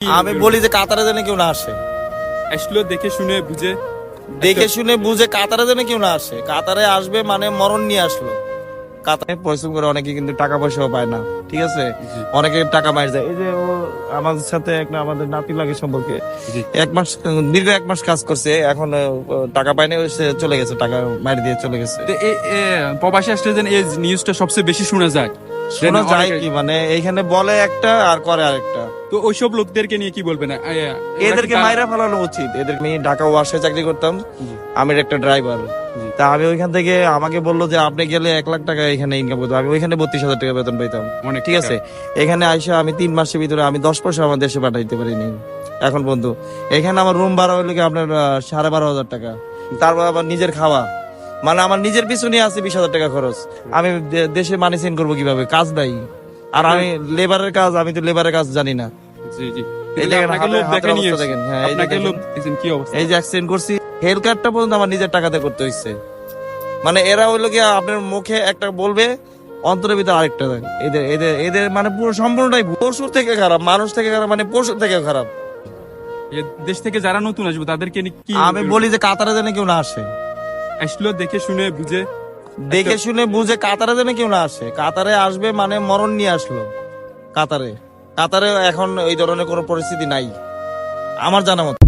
আমি বলি যে কাতারে যেন কেউ না আসে, আসলো দেখে শুনে বুঝে। দেখে শুনে বুঝে কাতারে যেন কেউ না আসে। কাতারে আসবে মানে মরণ নিয়ে আসলো। কাতারে পরিশ্রম করে অনেকে কিন্তু টাকা পয়সাও পায় না, ঠিক আছে, জি। অনেকে টাকা মার যায়। এই যে ও আমাদের সাথে একটা আমাদের নাতি লাগে সম্পর্কে, জি। দীর্ঘ 1 মাস কাজ করছে, এখন টাকা পায়নি, সে চলে গেছে, টাকা মার দিয়ে চলে গেছে। তো প্রবাসী আসলে যেন এই নিউজটা সবচেয়ে বেশি শোনা যায়। শোনা যায় অনেকে- কি মানে এইখানে বলে একটা আর করে আরেকটা। তো ওইসব লোকদেরকে নিয়ে কি বলবেন? এদেরকে মাইরা ফেলানো উচিত। এদেরকে আমি ঢাকা ওয়াশে চাকরি করতাম, আমি একটা ড্রাইভার। তা আমি ওইখান থেকে আমাকে বললো যে আপনি গেলে 1 লাখ টাকা এখানে ইনকাম করতাম। আমি ওইখানে 32,000 টাকা বেতন পাইতাম, অনেক ঠিক আছে। এখানে আইসা আমি 3 মাসের ভিতরে আমি 10 পয়সা আমার দেশে পাঠাইতে পারিনি এখন বন্ধু। এখানে আমার রুম ভাড়া হইলো কি আপনার 12,500 টাকা, তারপর আবার নিজের খাওয়া, মানে আমার নিজের পিছনে আছে 20,000 টাকা খরচ। আমি দেশে মানি চেঞ্জ করবো কিভাবে? কাজ নাই। আর আমি লেবারের কাজ, আমি তো লেবারের কাজ জানি না। জি জি। এই দেখেন আপনাকে হাতের লোক দেখে নিয়ে অবস্থা দেখেন। হ্যাঁ, এই যে আপনাকে দেখেন। লোক দেখেন কি অবস্থা। এই যে অ্যাক্সিডেন্ট করছি, হেলথ কার্ডটা পর্যন্ত আমার নিজের টাকাতে করতে হচ্ছে। মানে এরা হইলো কি আপনার মুখে একটা বলবে, অন্তরের ভিতরে আরেকটা দেয়। এদের এদের এদের মানে পুরো সম্পূর্ণটাই পশুর থেকে খারাপ, মানুষ থেকে খারাপ, মানে পশুর থেকে খারাপ। দেশ থেকে যারা নতুন আসবে তাদেরকে নিয়ে কি আমি বলি যে কাতারে যেন কেউ না আসে, আসলো দেখে শুনে বুঝে। দেখে শুনে বুঝে কাতারে যেন কেউ না আসে। কাতারে আসবে মানে মরণ নিয়ে আসলো। কাতারে কাতারে এখন এই ধরনের কোনো পরিস্থিতি নাই আমার জানা মতো।